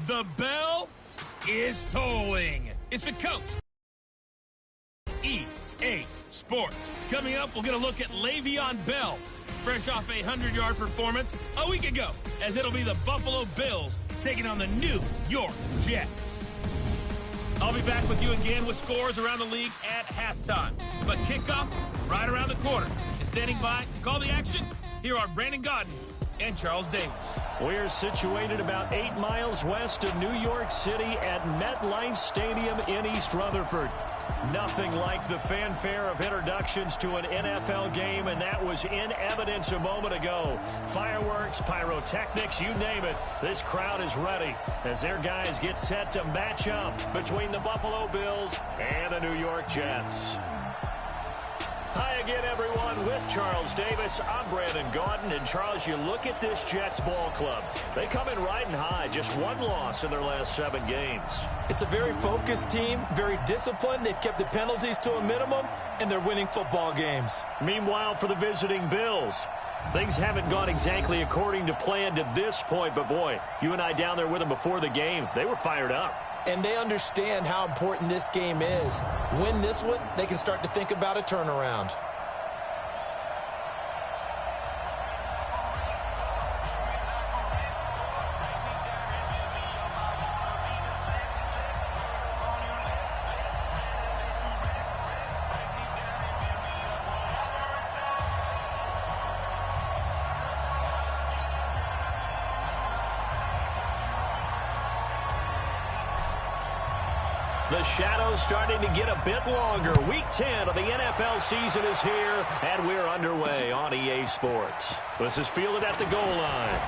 The bell is tolling. It's a coach. EA Sports. Coming up, we'll get a look at Le'Veon Bell, fresh off a 100-yard performance a week ago, as it'll be the Buffalo Bills taking on the New York Jets. I'll be back with you again with scores around the league at halftime. But kickoff right around the corner. And standing by to call the action, here are Brandon Godden and Charles Davis. We're situated about 8 miles west of New York City at MetLife Stadium in East Rutherford. Nothing like the fanfare of introductions to an NFL game, and that was in evidence a moment ago. Fireworks, pyrotechnics, you name it. This crowd is ready as their guys get set to match up between the Buffalo Bills and the New York Jets. Hi again, everyone. With Charles Davis, I'm Brandon Gaudin. And, Charles, you look at this Jets ball club. They come in riding high, just one loss in their last 7 games. It's a very focused team, very disciplined. They've kept the penalties to a minimum, and they're winning football games. Meanwhile, for the visiting Bills, things haven't gone exactly according to plan to this point. But, boy, you and I down there with them before the game, they were fired up. And they understand how important this game is. Win this one, they can start to think about a turnaround. The shadow's starting to get a bit longer. Week 10 of the NFL season is here, and we're underway on EA Sports. This is fielded at the goal line.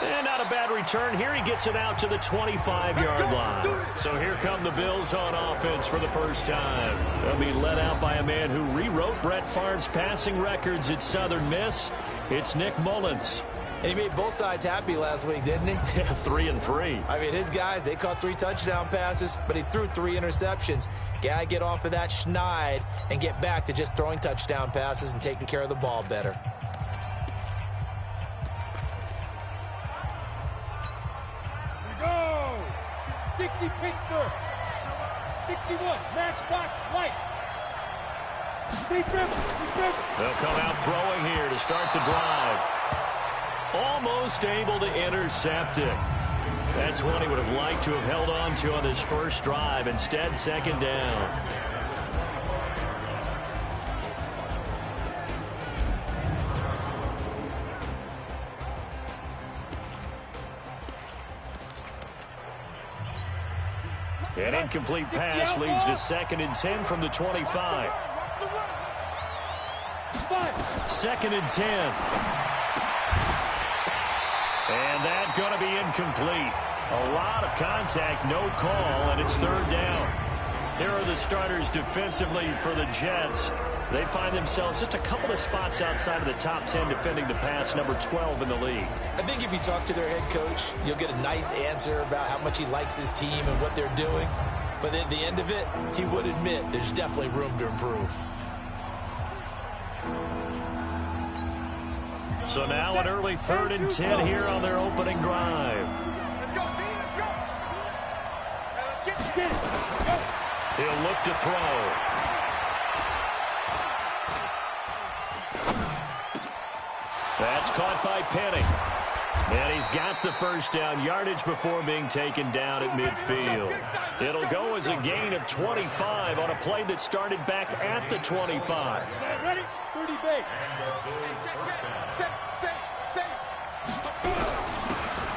And not a bad return here. He gets it out to the 25-yard line. So here come the Bills on offense for the first time. They'll be led out by a man who rewrote Brett Favre's passing records at Southern Miss. It's Nick Mullins. And he made both sides happy last week, didn't he? 3-3. I mean, his guys, they caught 3 touchdown passes, but he threw 3 interceptions. Gotta get off of that schneid and get back to just throwing touchdown passes and taking care of the ball better. Here we go! 60 Pittsburgh. 61 Matchbox Lights. They'll come out throwing here to start the drive. Almost able to intercept it. That's one he would have liked to have held on to on his first drive. Instead, second down. An incomplete pass leads to 2nd and 10 from the 25. 2nd and 10. And that's going to be incomplete. A lot of contact, no call, and it's 3rd down. Here are the starters defensively for the Jets. They find themselves just a couple of spots outside of the top 10 defending the pass, number 12 in the league. I think if you talk to their head coach, you'll get a nice answer about how much he likes his team and what they're doing. But at the end of it, he would admit there's definitely room to improve. So now an early 3rd and 10 here on their opening drive. Let's go, B, let's go. Let's get it. He'll look to throw. That's caught by Penny. And he's got the first down, yardage before being taken down at midfield. It'll go as a gain of 25 on a play that started back at the 25. Ready? 30 base.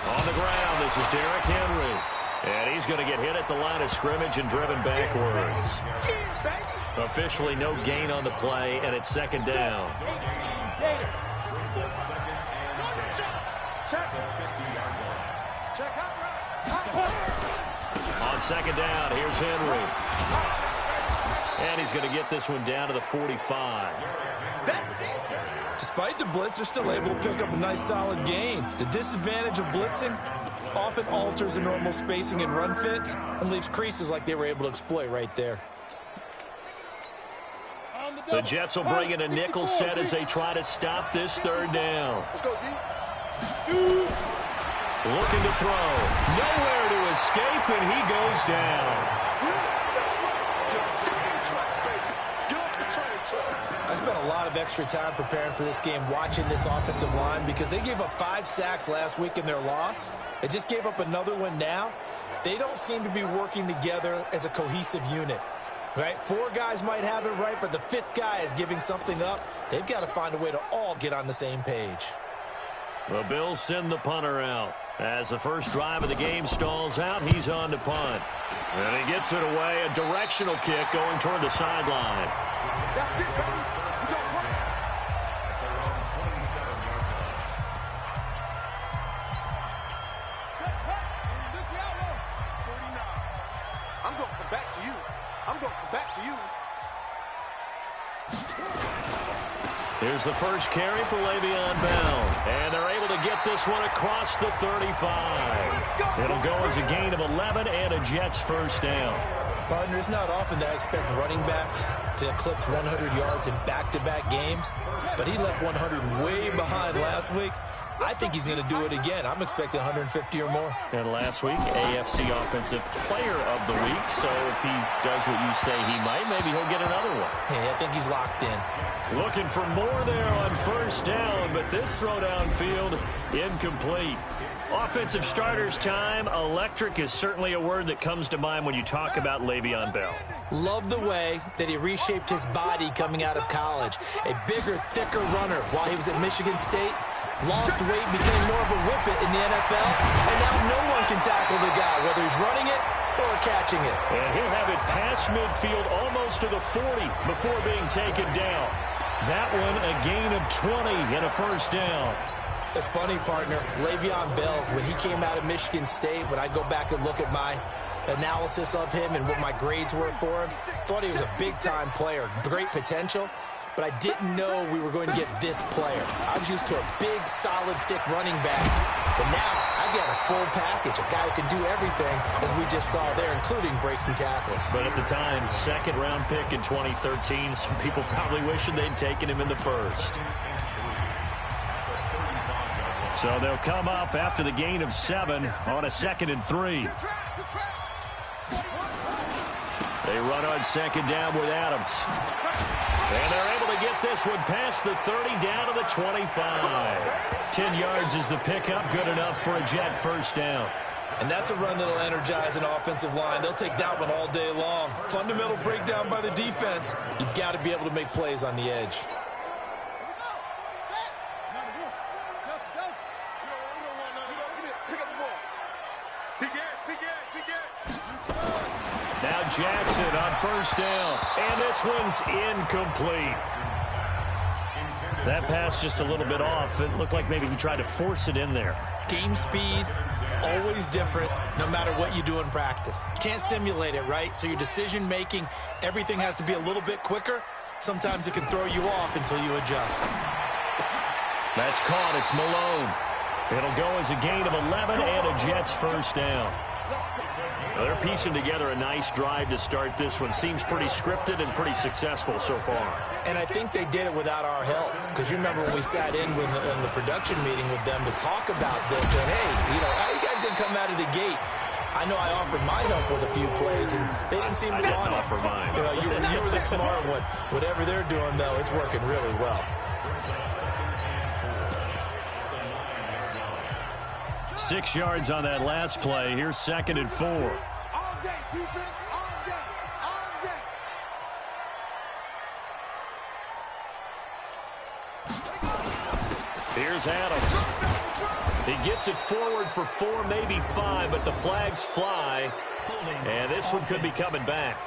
On the ground, this is Derrick Henry. And he's going to get hit at the line of scrimmage and driven backwards. Officially no gain on the play, and it's 2nd down. On 2nd down, here's Henry. And he's going to get this one down to the 45. Despite the blitz, they're still able to pick up a nice solid gain. The disadvantage of blitzing often alters the normal spacing and run fits and leaves creases like they were able to exploit right there. The Jets will bring in a nickel set as they try to stop this third down. Let's go, D. Looking to throw. Nowhere to escape, and he goes down. I spent a lot of extra time preparing for this game, watching this offensive line, because they gave up 5 sacks last week in their loss. They just gave up another one now. They don't seem to be working together as a cohesive unit, right? 4 guys might have it right, but the 5th guy is giving something up. They've got to find a way to all get on the same page. The Bills send the punter out. As the first drive of the game stalls out, he's on to punt. And he gets it away, a directional kick going toward the sideline. That's it, baby. We got one. This the outlaw. 49. I'm going to come back to you. I'm going to come back to you. Here's the first carry for Le'Veon Bell. And they're able to get this one across the 35. It'll go as a gain of 11 and a Jets first down. Partner, it's not often that I expect running backs to eclipse 100 yards in back-to-back games, but he left 100 way behind last week. I think he's going to do it again. I'm expecting 150 or more. And last week, AFC Offensive Player of the Week. So if he does what you say he might, maybe he'll get another one. Hey, I think he's locked in. Looking for more there on first down, but this throw downfield incomplete. Offensive starters time. Electric is certainly a word that comes to mind when you talk about Le'Veon Bell. Love the way that he reshaped his body coming out of college. A bigger, thicker runner while he was at Michigan State. Lost weight, became more of a whippet in the NFL, and now no one can tackle the guy, whether he's running it or catching it. And he'll have it past midfield almost to the 40 before being taken down. That one a gain of 20 and a first down. It's funny, partner. Le'Veon Bell, when he came out of Michigan State, when I go back and look at my analysis of him and what my grades were for him, thought he was a big-time player, great potential, but I didn't know we were going to get this player. I was used to a big, solid, thick running back, but now I've got a full package, a guy who can do everything, as we just saw there, including breaking tackles. But at the time, second-round pick in 2013, some people probably wishing they'd taken him in the first. So they'll come up after the gain of 7 on a 2nd and 3. They run on second down with Adams. And they're able to get this one past the 30 down to the 25. 10 yards is the pickup, good enough for a Jet first down. And that's a run that'll energize an offensive line. They'll take that one all day long. Fundamental breakdown by the defense. You've got to be able to make plays on the edge. Now Jackson on first down, and this one's incomplete. That pass just a little bit off. It looked like maybe he tried to force it in there. Game speed, always different, no matter what you do in practice. You can't simulate it, right? So your decision-making, everything has to be a little bit quicker. Sometimes it can throw you off until you adjust. That's caught. It's Malone. It'll go as a gain of 11 and a Jets first down. Well, they're piecing together a nice drive to start this one. Seems pretty scripted and pretty successful so far. And I think they did it without our help. Because you remember when we sat in the production meeting with them to talk about this. And, hey, how you guys didn't come out of the gate? I know I offered my help with a few plays, and they didn't seem to want it. Offer mine. You were the smart one. Whatever they're doing, though, it's working really well. 6 yards on that last play. Here's 2nd and 4. All day, defense, all day, all day. Here's Adams. He gets it forward for 4, maybe 5, but the flags fly. And this one could be coming back.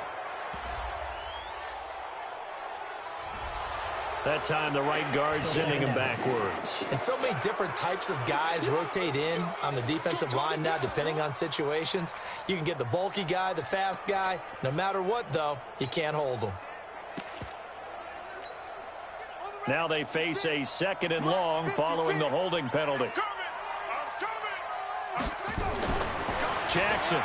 That time the right guard sending him backwards. And so many different types of guys rotate in on the defensive line now, depending on situations. You can get the bulky guy, the fast guy. No matter what, though, you can't hold them. Now they face a 2nd and long following the holding penalty. Jackson.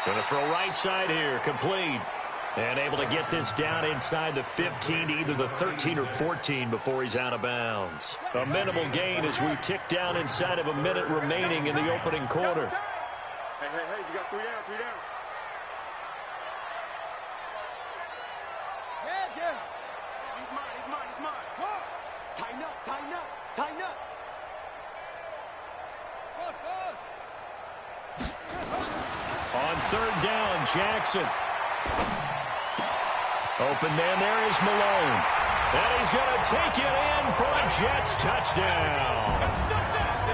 Gonna throw right side here, complete. And able to get this down inside the 15 to either the 13 or 14 before he's out of bounds. A minimal gain as we tick down inside of a minute remaining in the opening quarter. Hey, you got 3 down, 3 down. Yeah. He's mine. Tighten up. On third down, Jackson. Open man, there is Malone. And he's going to take it in for a Jets touchdown.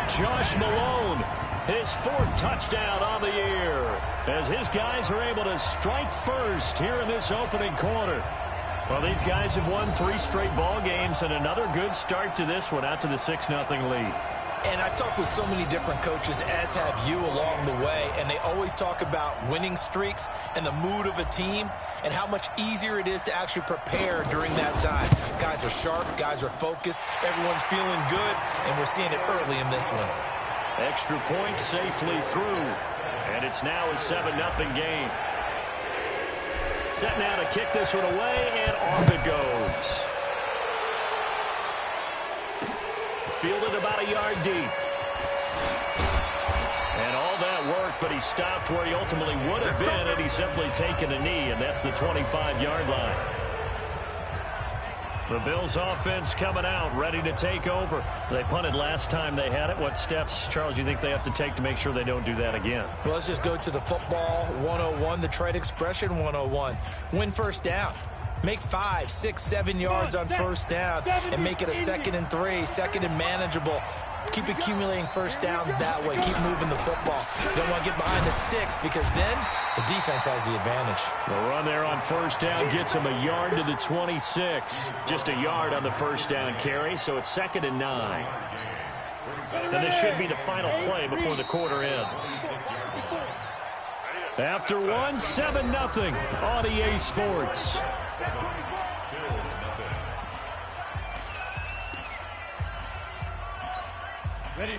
Josh Malone, his 4th touchdown on the year, as his guys are able to strike first here in this opening quarter. Well, these guys have won 3 straight ball games, and another good start to this one out to the 6-0 lead. And I've talked with so many different coaches, as have you, along the way, and they always talk about winning streaks and the mood of a team and how much easier it is to actually prepare during that time. Guys are sharp, guys are focused, everyone's feeling good, and we're seeing it early in this one. Extra point safely through, and it's now a 7-0 game. Set now to kick this one away, and off it goes. Fielded about a yard deep. And all that work, but he stopped where he ultimately would have been had he simply taken a knee, and that's the 25-yard line. The Bills offense coming out, ready to take over. They punted last time they had it. What steps, Charles, you think they have to take to make sure they don't do that again? Well, let's just go to the football 101, the trade expression 101. Win first down. Make 5, 6, 7 yards on first down and make it a 2nd and 3, 2nd and manageable. Keep accumulating first downs that way. Keep moving the football. You don't want to get behind the sticks because then the defense has the advantage. The run there on first down gets him a yard to the 26. Just a yard on the first down carry, so it's 2nd and 9. And this should be the final play before the quarter ends. After one, 7-0 on EA Sports.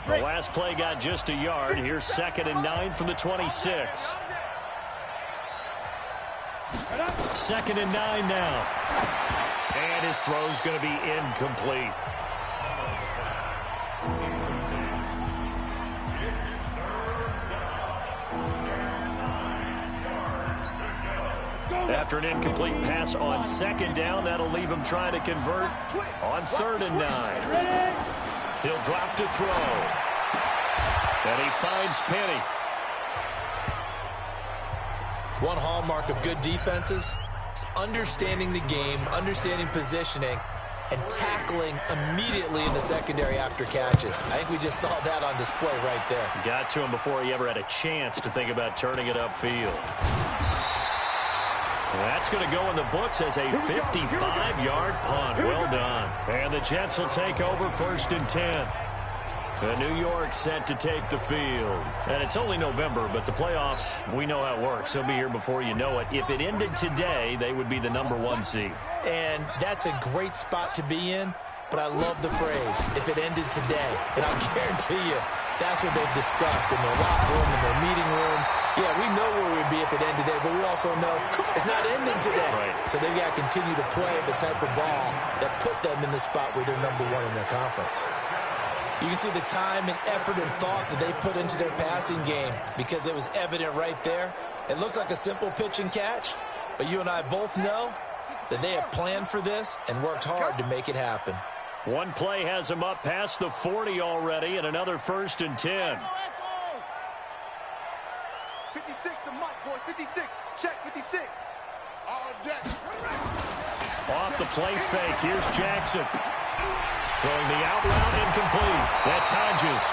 The last play got just a yard. Here's 2nd and 9 from the 26. 2nd and 9 now. And his throw's going to be incomplete. After an incomplete pass on 2nd down, that'll leave him trying to convert on 3rd and 9. He'll drop to throw. And he finds Penny. One hallmark of good defenses is understanding the game, understanding positioning, and tackling immediately in the secondary after catches. I think we just saw that on display right there. Got to him before he ever had a chance to think about turning it upfield. That's going to go in the books as a 55-yard punt. Well done. And the Jets will take over 1st and 10. And New York set to take the field. And it's only November, but the playoffs, we know how it works. They'll be here before you know it. If it ended today, they would be the #1 seed. And that's a great spot to be in, but I love the phrase, if it ended today. And I'll guarantee you, that's what they've discussed in their locker room, in their meeting rooms. Yeah, we know where we'd be if it ended today, but we also know it's not ending today. Right. So they've got to continue to play the type of ball that put them in the spot where they're #1 in their conference. You can see the time and effort and thought that they put into their passing game because it was evident right there. It looks like a simple pitch and catch, but you and I both know that they have planned for this and worked hard to make it happen. One play has him up past the 40 already, and another 1st and 10. 56 to Mike, boys. 56. Check 56. All Jets. Off the play fake. Here's Jackson. Throwing the out route incomplete. That's Hodges.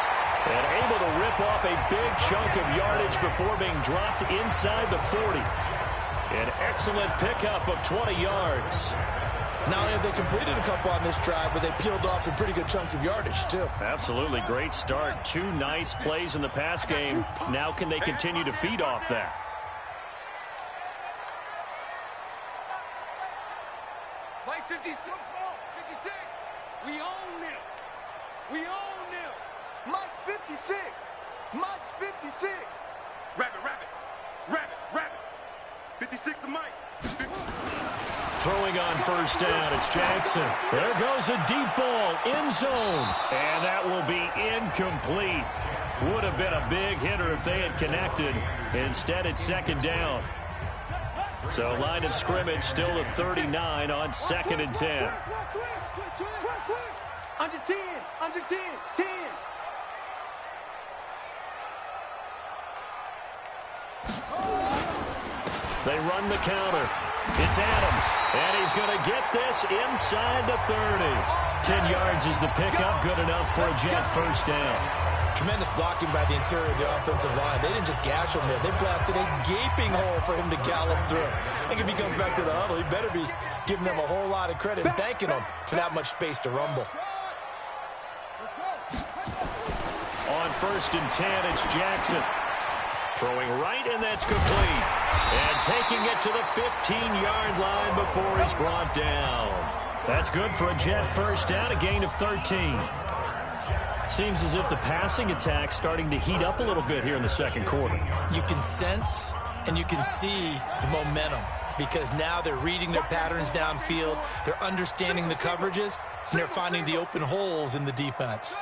And able to rip off a big chunk of yardage before being dropped inside the 40. An excellent pickup of 20 yards. Not only have they completed a couple on this drive, but they peeled off some pretty good chunks of yardage, too. Absolutely great start. 2 nice plays in the pass game. Now can they continue to feed off that? Mike 56. 56. We own them. We own them. Mike's 56. Mike's 56. Rabbit. 56. 56 of Mike. Throwing on first down, it's Jackson. There goes a deep ball, end zone. And that will be incomplete. Would have been a big hitter if they had connected. Instead, it's second down. So line of scrimmage still at 39 on 2nd and 10. Under 10, under 10, 10. They run the counter. It's Adams, and he's going to get this inside the 30. 10 yards is the pickup, good enough for a Jet first down. Tremendous blocking by the interior of the offensive line. They didn't just gash him there. They blasted a gaping hole for him to gallop through. I think if he comes back to the huddle, he better be giving them a whole lot of credit and thanking them for that much space to rumble. On 1st and 10, it's Jackson. Throwing right, and that's complete. And taking it to the 15-yard line before he's brought down. That's good for a Jet first down, a gain of 13. Seems as if the passing attack's starting to heat up a little bit here in the second quarter. You can sense and you can see the momentum because now they're reading their patterns downfield, they're understanding the coverages, and they're finding the open holes in the defense.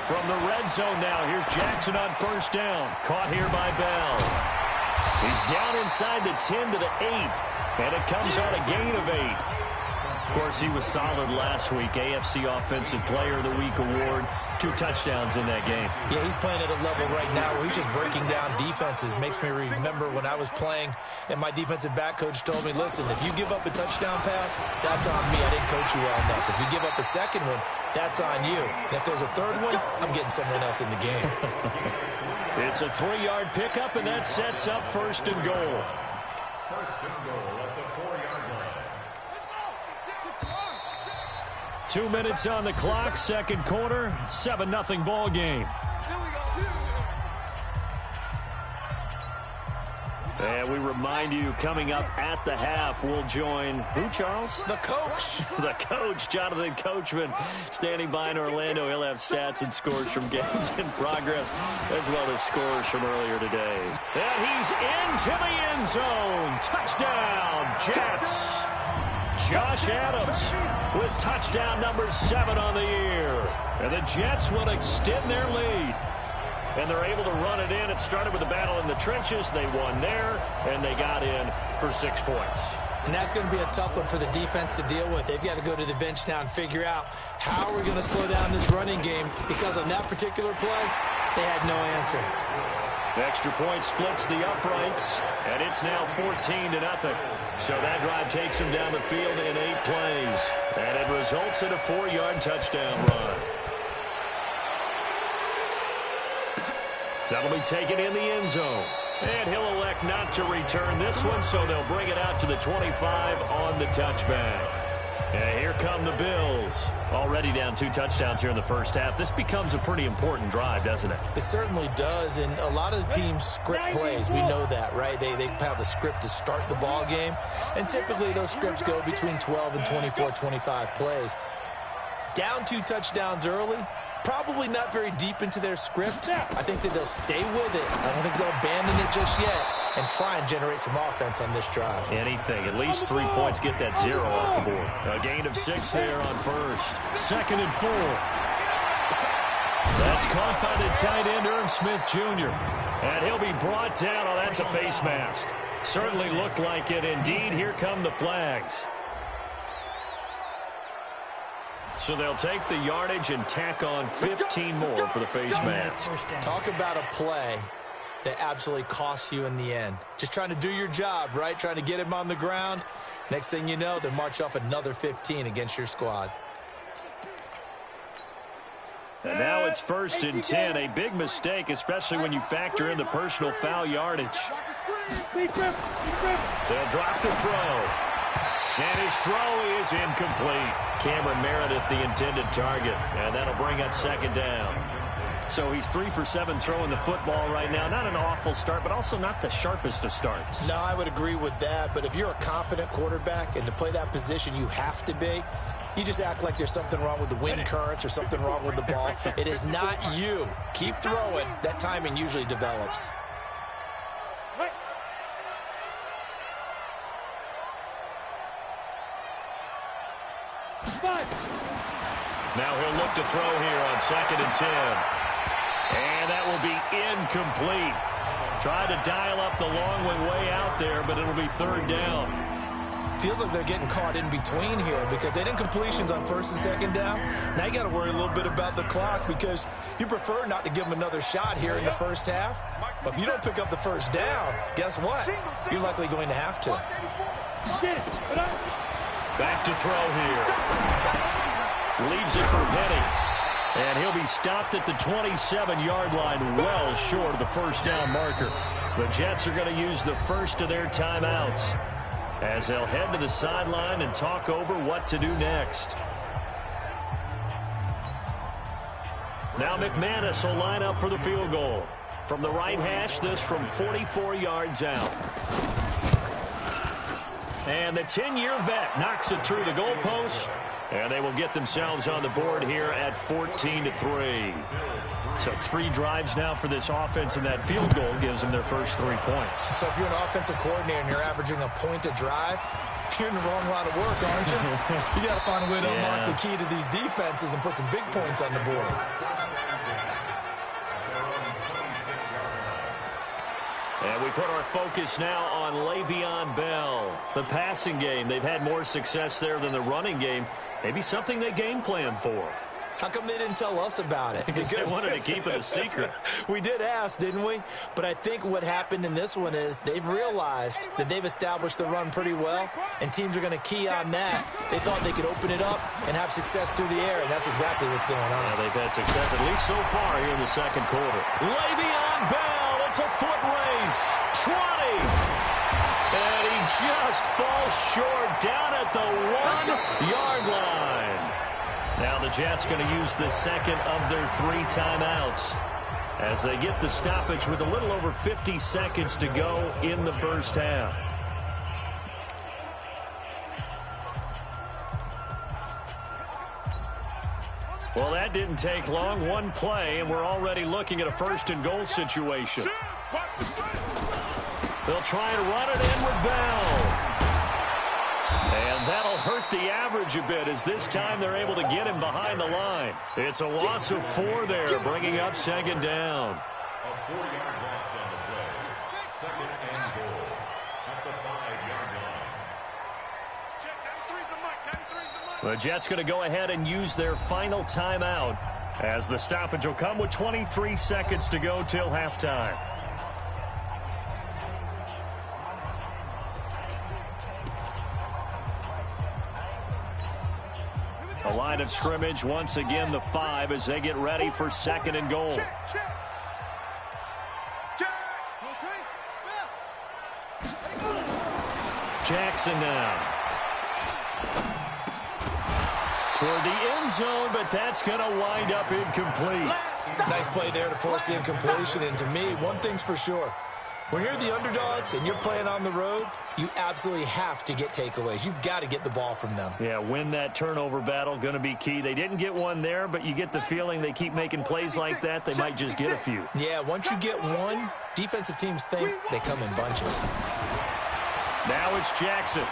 From the red zone now, here's Jackson on first down. Caught here by Bell. He's down inside the 10 to the 8. And it comes on a gain of 8. Of course, he was solid last week. AFC Offensive Player of the Week award. 2 touchdowns in that game. Yeah, he's playing at a level right now where he's just breaking down defenses. Makes me remember when I was playing and my defensive back coach told me, listen, if you give up a touchdown pass, that's on me. I didn't coach you well enough. If you give up a second one, that's on you. And if there's a third one, I'm getting someone else in the game. It's a 3-yard pickup, and that sets up 1st and goal. First and goal at the 4-yard line. 2 minutes on the clock, second quarter, 7-0 ball game. And we remind you, coming up at the half, we'll join who, Charles? The coach. The coach, Jonathan Coachman, standing by in Orlando. He'll have stats and scores from games in progress, as well as scores from earlier today. And he's into the end zone. Touchdown, Jets. Josh Adams with touchdown number 7 on the year. And the Jets will extend their lead. And they're able to run it in. It started with a battle in the trenches. They won there, and they got in for 6 points. And that's going to be a tough one for the defense to deal with. They've got to go to the bench now and figure out how we're going to slow down this running game, because on that particular play, they had no answer. The extra point splits the uprights, and it's now 14-0. So that drive takes them down the field in 8 plays, and it results in a 4-yard touchdown run. That'll be taken in the end zone. And he'll elect not to return this one, so they'll bring it out to the 25 on the touchback. And here come the Bills. Already down 2 touchdowns here in the first half. This becomes a pretty important drive, doesn't it? It certainly does, and a lot of the teams script plays. We know that, right? They have a script to start the ball game, and typically those scripts go between 12 and 24, 25 plays. Down 2 touchdowns early, probably not very deep into their script. I think that they'll stay with it. I don't think they'll abandon it just yet and try and generate some offense on this drive. Anything. At least 3 points. Get that 0 off the board. A gain of 6 there on first. 2nd and 4. That's caught by the tight end, Irv Smith Jr. And he'll be brought down. Oh, that's a face mask. Certainly looked like it. Indeed, here come the flags. So they'll take the yardage and tack on 15 more for the face mask. Talk about a play that absolutely costs you in the end. Just trying to do your job, right? Trying to get him on the ground. Next thing you know, they march off another 15 against your squad. And now it's 1st and 10. A big mistake, especially when you factor in the personal foul yardage. They'll drop the throw. And his throw is incomplete. Cameron Meredith, the intended target. And that'll bring up 2nd down. So he's 3 for 7 throwing the football right now. Not an awful start, but also not the sharpest of starts. No, I would agree with that. But if you're a confident quarterback and to play that position, you have to be. You just act like there's something wrong with the wind currents or something wrong with the ball. It is not you. Keep throwing. That timing usually develops. Now he'll look to throw here on 2nd and 10. And that will be incomplete. Tried to dial up the long way out there, but it'll be 3rd down. Feels like they're getting caught in between here because they didn't completions on 1st and 2nd down. Now you got to worry a little bit about the clock because you prefer not to give them another shot here in the first half. But if you don't pick up the 1st down, guess what? You're likely going to have to. Back to throw here. Leaves it for Penny. And he'll be stopped at the 27-yard line, well short of the 1st down marker. The Jets are going to use the first of their timeouts as they'll head to the sideline and talk over what to do next. Now McManus will line up for the field goal. From the right hash, this from 44 yards out. And the 10-year vet knocks it through the goalpost. And they will get themselves on the board here at 14-3. So 3 drives now for this offense, and that field goal gives them their first 3 points. So if you're an offensive coordinator and you're averaging a point a drive, you're in the wrong line of work, aren't you? You got to find a way to unlock the key to these defenses and put some big points on the board. And we put our focus now on Le'Veon Bell. The passing game, they've had more success there than the running game. Maybe something they game plan for. How come they didn't tell us about it? Because they wanted to keep it a secret. We did ask, didn't we? But I think what happened in this one is they've realized that they've established the run pretty well, and teams are going to key on that. They thought they could open it up and have success through the air, and that's exactly what's going on. Yeah, they've had success, at least so far here in the 2nd quarter. Le'Veon Bell, it's a foot race. 20. And he just falls short down at the 1-yard line. Now the Jets going to use the second of their 3 timeouts as they get the stoppage with a little over 50 seconds to go in the first half. Well, that didn't take long. 1 play, and we're already looking at a 1st and goal situation. They'll try and run it in with Bell. And that'll hurt the average a bit as this time they're able to get him behind the line. It's a loss of 4 there, bringing up 2nd down. A 4-yard loss on the play. 2nd and goal at the 5-yard line. The Jets going to go ahead and use their final timeout as the stoppage will come with 23 seconds to go till halftime. A line of scrimmage, once again the 5 as they get ready for 2nd and goal. Jackson now. Toward the end zone, but that's going to wind up incomplete. Nice play there to force the incompletion, and to me, one thing's for sure. When you're the underdogs and you're playing on the road, you absolutely have to get takeaways. You've got to get the ball from them. Yeah, win that turnover battle, going to be key. They didn't get one there, but you get the feeling they keep making plays like that, they might just get a few. Yeah, once you get one, defensive teams think they come in bunches. Now it's Jackson.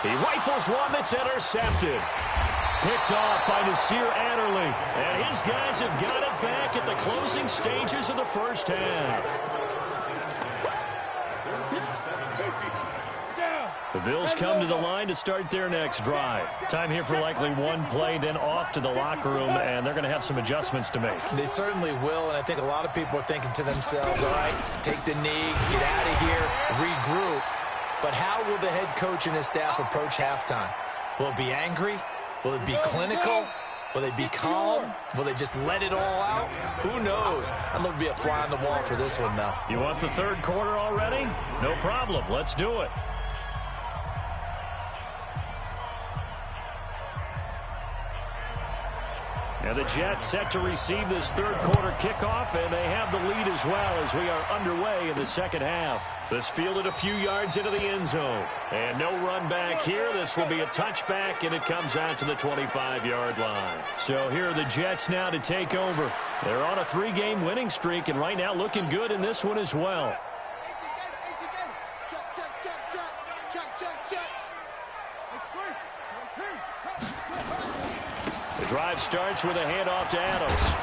He rifles one that's intercepted. Picked off by Nasir Adderley. And his guys have got it back at the closing stages of the first half. The Bills come to the line to start their next drive. Time here for likely 1 play, then off to the locker room, and they're going to have some adjustments to make. They certainly will, and I think a lot of people are thinking to themselves, all right, take the knee, get out of here, regroup. But how will the head coach and his staff approach halftime? Will it be angry? Will it be clinical? Will they be calm? Will they just let it all out? Who knows? I'm going to be a fly on the wall for this one, though. You want the 3rd quarter already? No problem. Let's do it. And the Jets set to receive this third quarter kickoff, and they have the lead as well as we are underway in the second half. This fielded a few yards into the end zone. And no run back here. This will be a touchback, and it comes out to the 25-yard line. So here are the Jets now to take over. They're on a 3-game winning streak, and right now looking good in this one as well. The drive starts with a handoff to Adams.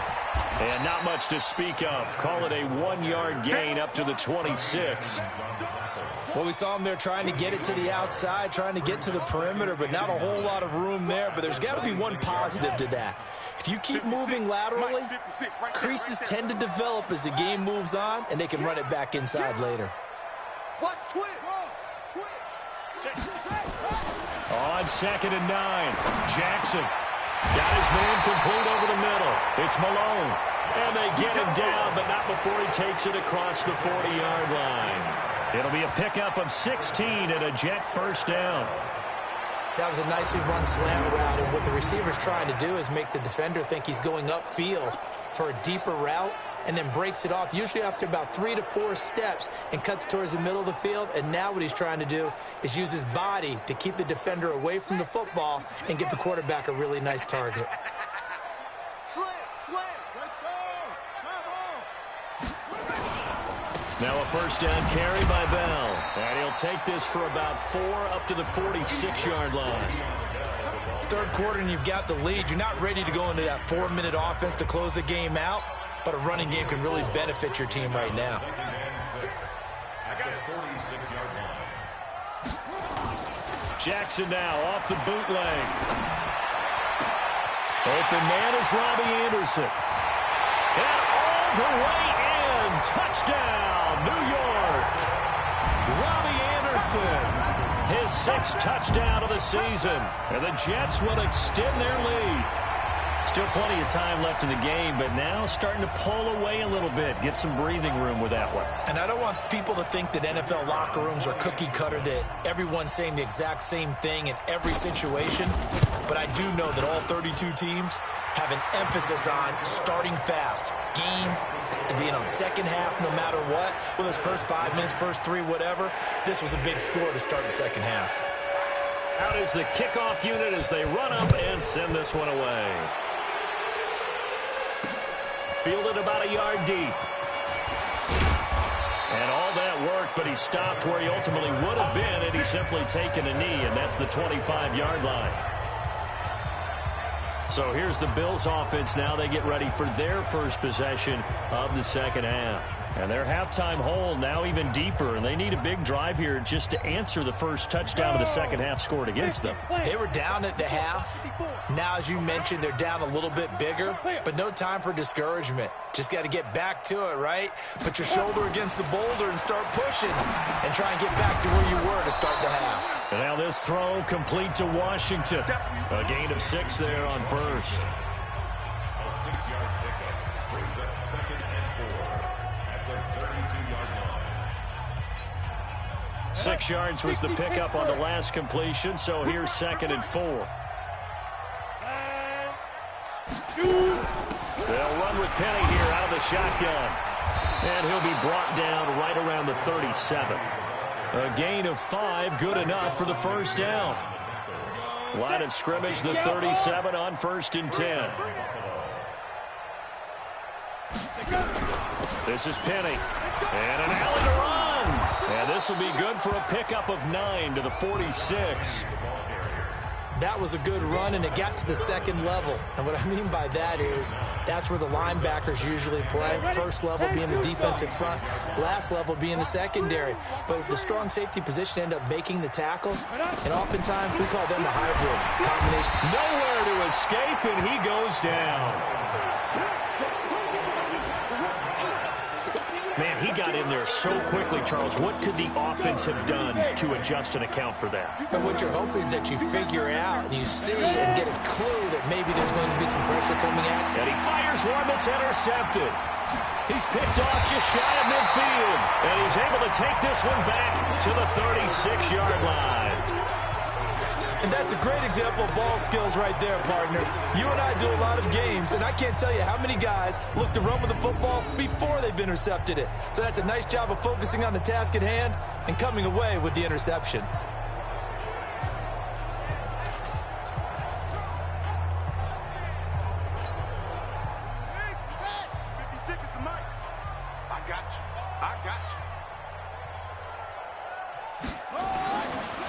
And not much to speak of. Call it a 1-yard gain up to the 26. Well, we saw him there trying to get it to the outside, trying to get to the perimeter, but not a whole lot of room there. But there's got to be one positive to that. If you keep moving laterally, creases tend to develop as the game moves on, and they can run it back inside later. On 2nd and 9, Jackson got his man complete over the middle. It's Malone. And they get him down, but not before he takes it across the 40-yard line. It'll be a pickup of 16 and a Jet first down. That was a nicely run slant route, and what the receiver's trying to do is make the defender think he's going upfield for a deeper route, and then breaks it off, usually after about 3 to 4 steps, and cuts towards the middle of the field. And now what he's trying to do is use his body to keep the defender away from the football and give the quarterback a really nice target. Now a first down carry by Bell. And he'll take this for about 4 up to the 46-yard line. Third quarter and you've got the lead. You're not ready to go into that 4-minute offense to close the game out, but a running game can really benefit your team right now. Jackson now off the bootleg. Open man is Robbie Anderson. And all the way in. Touchdown, New York. Robbie Anderson. His 6th touchdown of the season. And the Jets will extend their lead. Still plenty of time left in the game, but now starting to pull away a little bit. Get some breathing room with that one. And I don't want people to think that NFL locker rooms are cookie cutter, that everyone's saying the exact same thing in every situation. But I do know that all 32 teams have an emphasis on starting fast. Game, second half, no matter what. Whether it's first 5 minutes, first 3, whatever. This was a big score to start the second half. Out is the kickoff unit as they run up and send this one away. Fielded about a yard deep. And all that work, but he stopped where he ultimately would have been, and he's simply taken a knee, and that's the 25-yard line. So here's the Bills offense now. They get ready for their first possession of the second half. And their halftime hole now even deeper, and they need a big drive here just to answer the first touchdown of the second half scored against them. They were down at the half. Now, as you mentioned, they're down a little bit bigger, but no time for discouragement. Just got to get back to it, right? Put your shoulder against the boulder and start pushing and try and get back to where you were to start the half. And now this throw complete to Washington. A gain of 6 there on first. 6 yards was the pickup on the last completion, so here's 2nd and 4. They'll run with Penny here out of the shotgun. And he'll be brought down right around the 37. A gain of 5, good enough for the first down. Line of scrimmage, the 37 on 1st and 10. This is Penny. And an alley to run. And this will be good for a pickup of 9 to the 46. That was a good run, and it got to the second level. And what I mean by that is that's where the linebackers usually play. First level being the defensive front, last level being the secondary. But the strong safety position ended up making the tackle, and oftentimes we call them a hybrid combination. Nowhere to escape, and he goes down. Man, he got in there so quickly, Charles. What could the offense have done to adjust and account for that? And what you're hoping is that you figure out and you see and get a clue that maybe there's going to be some pressure coming at. And he fires one that's intercepted. He's picked off just shy of midfield. And he's able to take this one back to the 36-yard line. And that's a great example of ball skills right there, partner. You and I do a lot of games, and I can't tell you how many guys look to run with the football before they've intercepted it. So that's a nice job of focusing on the task at hand and coming away with the interception.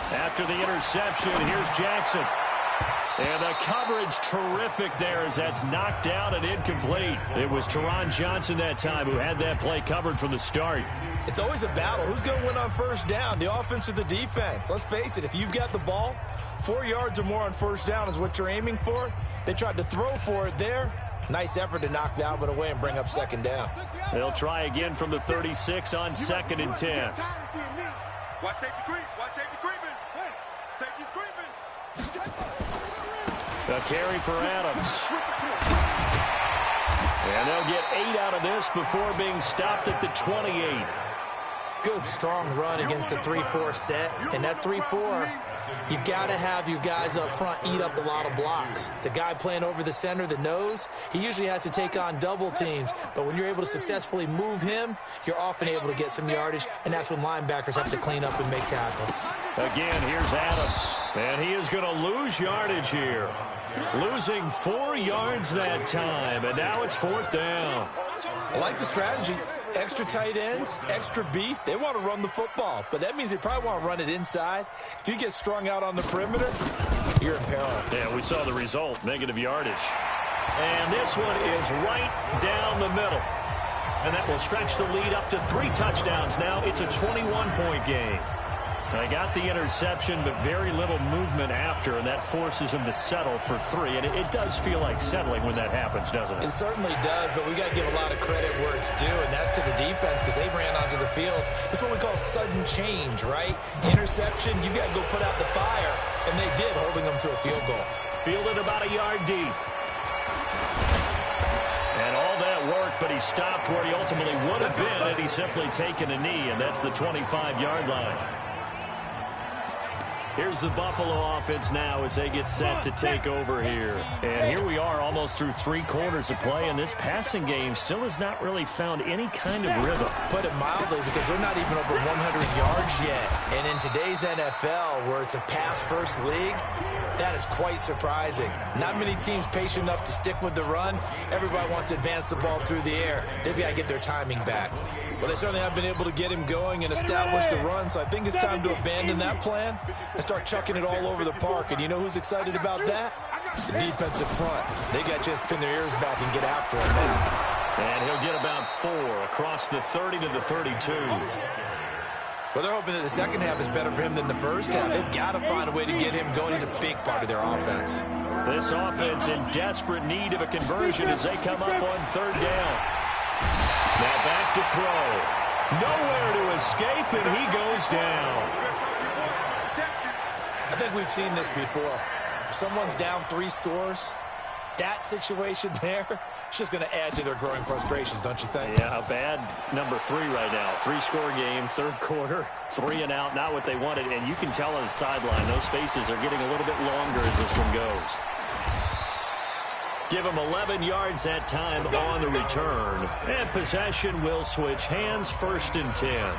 After the interception, here's Jackson. And the coverage terrific there as that's knocked down and incomplete. It was Teron Johnson that time who had that play covered from the start. It's always a battle. Who's going to win on first down, the offense or the defense? Let's face it, if you've got the ball, 4 yards or more on first down is what you're aiming for. They tried to throw for it there. Nice effort to knock that one away and bring up second down. They'll try again from the 36 on 2nd and 10. Watch safety creep. Watch safety creeping. Hey, safety's creeping. A carry for Adams. And they'll get 8 out of this before being stopped at the 28. Good, strong run against the 3-4 set. And that 3-4, you got to have your guys up front eat up a lot of blocks. The guy playing over the center, the nose, he usually has to take on double teams. But when you're able to successfully move him, you're often able to get some yardage, and that's when linebackers have to clean up and make tackles. Again, here's Adams. And he is going to lose yardage here. Losing 4 yards that time, and now it's 4th down. I like the strategy. Extra tight ends, extra beef. They want to run the football, but that means they probably want to run it inside. If you get strung out on the perimeter, you're in peril. Yeah, we saw the result, negative yardage. And this one is right down the middle. And that will stretch the lead up to 3 touchdowns now. It's a 21-point game. They got the interception, but very little movement after, and that forces them to settle for 3. And it does feel like settling when that happens, doesn't it? It certainly does, but we got to give a lot of credit where it's due, and that's to the defense because they ran onto the field. That's what we call sudden change, right? Interception, you got to go put out the fire, and they did, holding them to a field goal. Fielded about a yard deep. And all that work, but he stopped where he ultimately would have been had he simply taken a knee, and that's the 25-yard line. Here's the Buffalo offense now as they get set to take over here. And here we are almost through 3 quarters of play, and this passing game still has not really found any kind of rhythm. Put it mildly, because they're not even over 100 yards yet. And in today's NFL, where it's a pass-first league, that is quite surprising. Not many teams patient enough to stick with the run. Everybody wants to advance the ball through the air. They've got to get their timing back. Well, they certainly have been able to get him going and establish the run, so I think it's time to abandon that plan and start chucking it all over the park. And you know who's excited about that? The defensive front. They got to just pin their ears back and get after him now. And he'll get about 4 across the 30 to the 32. Well, they're hoping that the second half is better for him than the first half. They've got to find a way to get him going. He's a big part of their offense. This offense in desperate need of a conversion as they come up on 3rd down. Now back to throw. Nowhere to escape, and he goes down. I think we've seen this before. If someone's down 3 scores, that situation there, it's just going to add to their growing frustrations, don't you think? Yeah, a bad number 3 right now. 3-score game, 3rd quarter, 3 and out, not what they wanted. And you can tell on the sideline, those faces are getting a little bit longer as this one goes. Give him 11 yards that time on the return. And possession will switch hands, 1st and 10.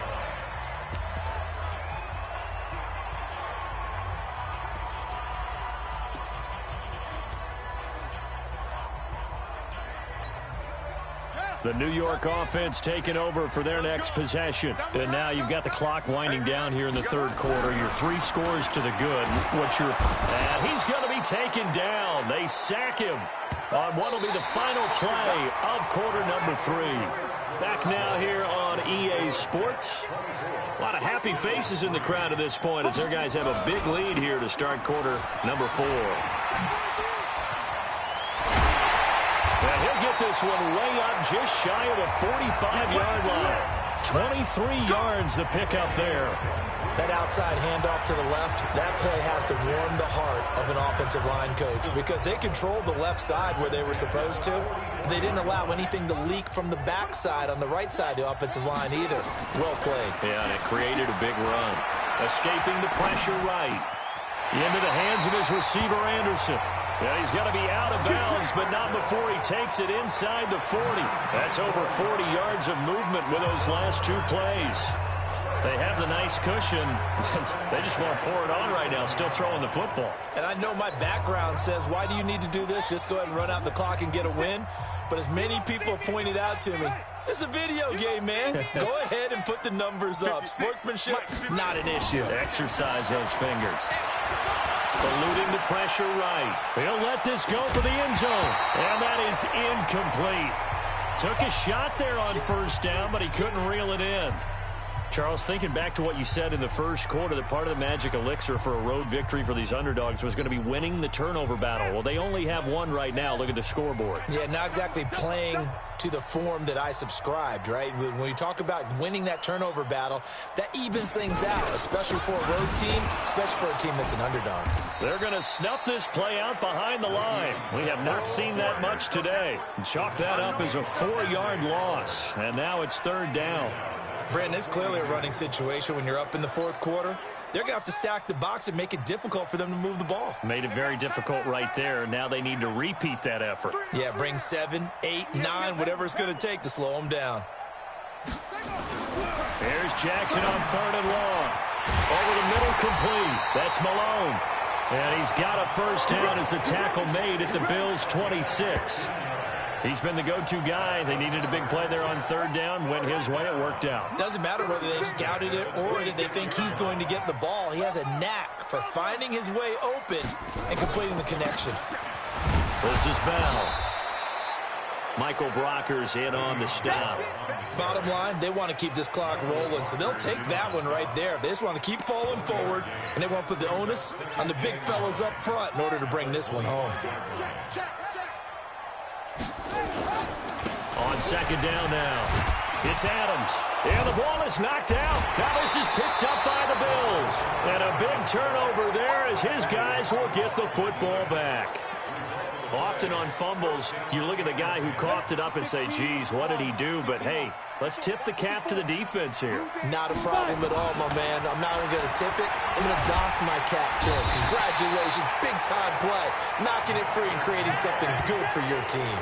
The New York offense taking over for their next possession. And now you've got the clock winding down here in the 3rd quarter. Your 3 scores to the good. What's your... And he's going to be taken down. They sack him on what will be the final play of quarter number 3. Back now here on EA Sports. A lot of happy faces in the crowd at this point as their guys have a big lead here to start quarter number 4. And he'll get this one way up just shy of the 45-yard line. 23 yards the pickup there. That outside handoff to the left, that play has to warm the heart of an offensive line coach because they controlled the left side where they were supposed to. But they didn't allow anything to leak from the backside on the right side of the offensive line either. Well played. Yeah, and it created a big run. Escaping the pressure right. Into the hands of his receiver, Anderson. Yeah, he's got to be out of bounds, but not before he takes it inside the 40. That's over 40 yards of movement with those last 2 plays. They have the nice cushion. They just want to pour it on right now, still throwing the football. And I know my background says, why do you need to do this? Just go ahead and run out the clock and get a win. But as many people have pointed out to me, it's a video game, man. Go ahead and put the numbers up. Sportsmanship, not an issue. Exercise those fingers. Eluding the pressure right. He'll let this go for the end zone. And that is incomplete. Took a shot there on first down, but he couldn't reel it in. Charles, thinking back to what you said in the first quarter, that part of the magic elixir for a road victory for these underdogs was going to be winning the turnover battle. Well, they only have one right now. Look at the scoreboard. Yeah, not exactly playing to the form that I subscribed, right? When you talk about winning that turnover battle, that evens things out, especially for a road team, especially for a team that's an underdog. They're going to snuff this play out behind the line. We have not seen that much today. Chalk that up as a 4-yard loss, and now it's 3rd down. Brandon, it's clearly a running situation when you're up in the 4th quarter. They're going to have to stack the box and make it difficult for them to move the ball. Made it very difficult right there. Now they need to repeat that effort. Yeah, bring 7, 8, 9, whatever it's going to take to slow them down. Here's Jackson on 3rd and long. Over the middle, complete. That's Malone. And he's got a first down as a tackle made at the Bills' 26. He's been the go-to guy. They needed a big play there on 3rd down. Went his way. It worked out. Doesn't matter whether they scouted it or that they think he's going to get the ball. He has a knack for finding his way open and completing the connection. This is Bell. Michael Brocker's in on the stop. Bottom line, they want to keep this clock rolling, so they'll take that one right there. They just want to keep falling forward, and they want to put the onus on the big fellas up front in order to bring this one home. On 2nd down now. It's Adams. And the ball is knocked out. Now this is picked up by the Bills. And a big turnover there as his guys will get the football back. Often on fumbles, you look at the guy who coughed it up and say, geez, what did he do? But, hey, let's tip the cap to the defense here. Not a problem at all, my man. I'm not only going to tip it, I'm going to doff my cap to him. Congratulations, big-time play. Knocking it free and creating something good for your team.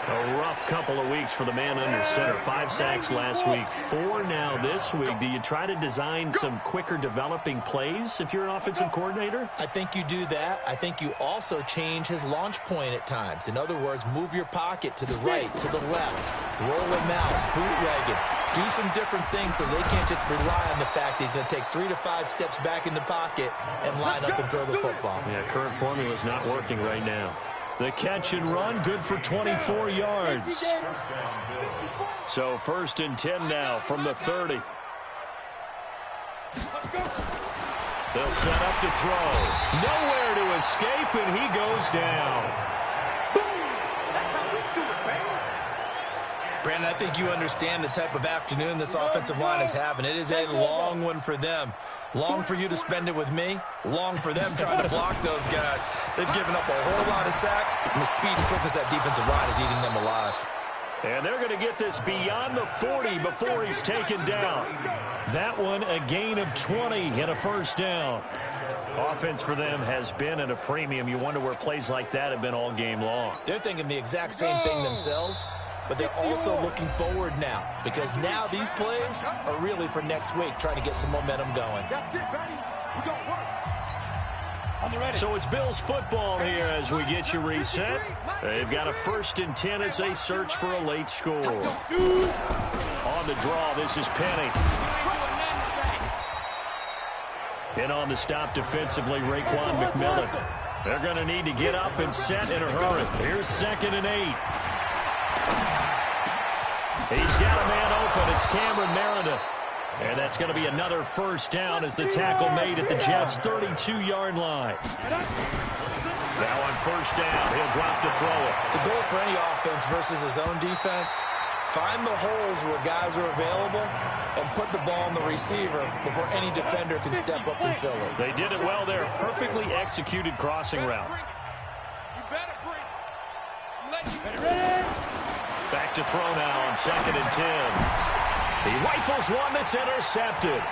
A rough couple of weeks for the man under center. 5 sacks last week, 4 now this week. Do you try to design some quicker developing plays if you're an offensive coordinator? I think you do that. I think you also change his launch point at times. In other words, move your pocket to the right, to the left, roll him out, bootleg it. Do some different things so they can't just rely on the fact that he's going to take 3 to 5 steps back in the pocket and line up and throw the football. Yeah, current formula is not working right now. The catch and run, good for 24 yards. So 1st and 10 now from the 30. They'll set up to throw. Nowhere to escape, and he goes down. Brandon, I think you understand the type of afternoon this offensive line is having. It is a long one for them. Long for you to spend it with me. Long for them trying to block those guys. They've given up a whole lot of sacks, and the speed and quickness of that defensive line is eating them alive. And they're going to get this beyond the 40 before he's taken down. That one a gain of 20 and a first down. Offense for them has been at a premium. You wonder where plays like that have been all game long. They're thinking the exact same thing themselves, but they're also looking forward now because now these plays are really for next week, trying to get some momentum going. That's it, buddy. We're going to work. On the ready. So it's Bills football here as we get you reset. They've got a 1st and 10 as they search for a late score. On the draw, this is Penny. In on the stop defensively, Raekwon McMillan. They're going to need to get up and set in a hurry. Here's 2nd and 8. He's got a man open. It's Cameron Meredith. And that's going to be another first down as the tackle made at the Jets' 32-yard line. Now on first down, he'll drop to throw it. The goal for any offense versus his own defense, find the holes where guys are available and put the ball on the receiver before any defender can step up and fill it. They did it well there. Perfectly executed crossing route. Back to throw now on 2nd and 10. He rifles one that's intercepted.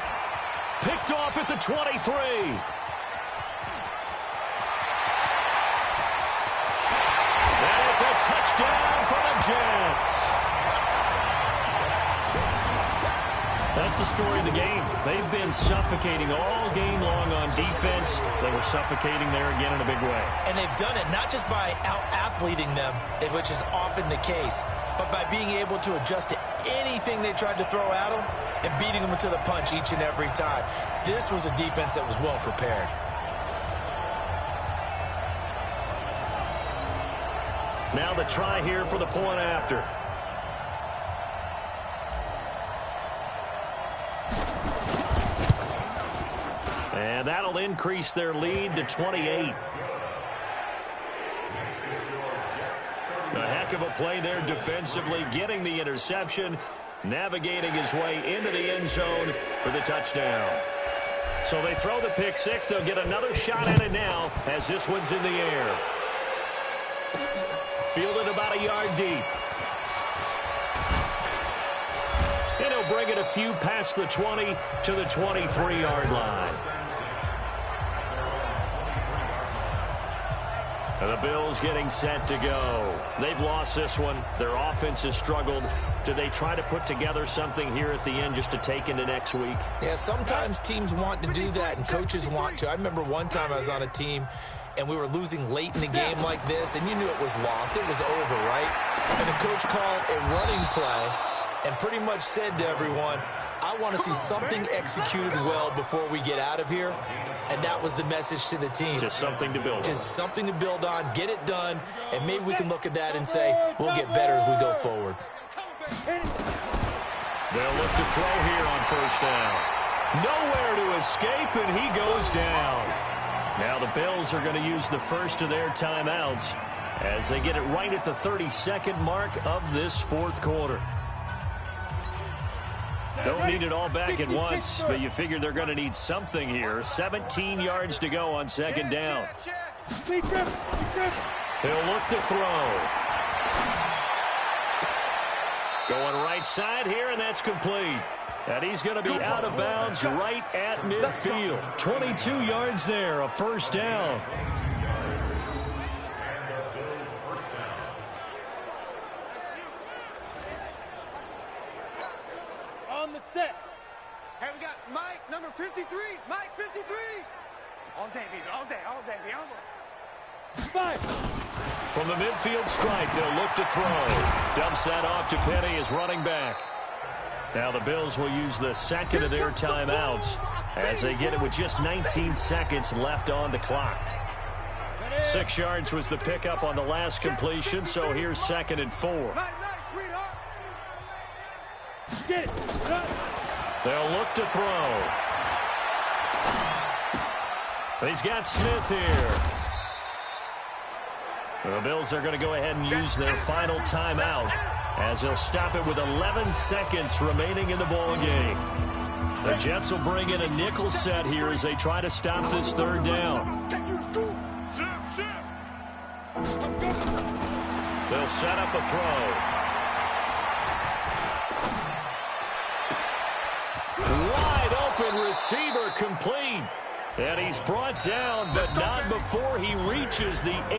Picked off at the 23. It's a touchdown for the Jets. That's the story of the game. They've been suffocating all game long on defense. They were suffocating there again in a big way. And they've done it not just by out-athleting them, which is often the case, but by being able to adjust to anything they tried to throw at them and beating them to the punch each and every time. This was a defense that was well prepared. Now the try here for the point after. And that'll increase their lead to 28. A heck of a play there defensively, getting the interception, navigating his way into the end zone for the touchdown. So they throw the pick six. They'll get another shot at it now as this one's in the air. Fielded about a yard deep. And he'll bring it a few past the 20 to the 23-yard line. And the Bills getting set to go. They've lost this one. Their offense has struggled. Do they try to put together something here at the end just to take into next week? Yeah, sometimes teams want to do that and coaches want to. I remember one time I was on a team and we were losing late in the game like this, and you knew it was lost. It was over, right? And the coach called a running play and pretty much said to everyone, I want to see something executed well before we get out of here. And that was the message to the team. Just something to build on. Just something to build on, get it done, and maybe we can look at that and say, we'll get better as we go forward. They'll look to throw here on first down. Nowhere to escape, and he goes down. Now the Bills are going to use the first of their timeouts as they get it right at the 32nd mark of this fourth quarter. Don't need it all back at once, but you figure they're going to need something here. 17 yards to go on second down. He'll look to throw. Going right side here, and that's complete. And he's going to be out of bounds right at midfield. 22 yards there, a first down. On the set. Hey, we got Mike, number 53. Mike, 53. All day, baby. All day, baby. All day. 5. From the midfield stripe, they'll look to throw. Dumps that off to Penny as running back. Now the Bills will use the second of their timeouts as they get it with just 19 seconds left on the clock. 6 yards was the pickup on the last completion, so here's 2nd and 4. Get it. They'll look to throw. He's got Smith here. The Bills are going to go ahead and use their final timeout as they'll stop it with 11 seconds remaining in the ball game. The Jets will bring in a nickel set here as they try to stop this third down. They'll set up a throw. Wide open receiver complete. And he's brought down, but not before he reaches the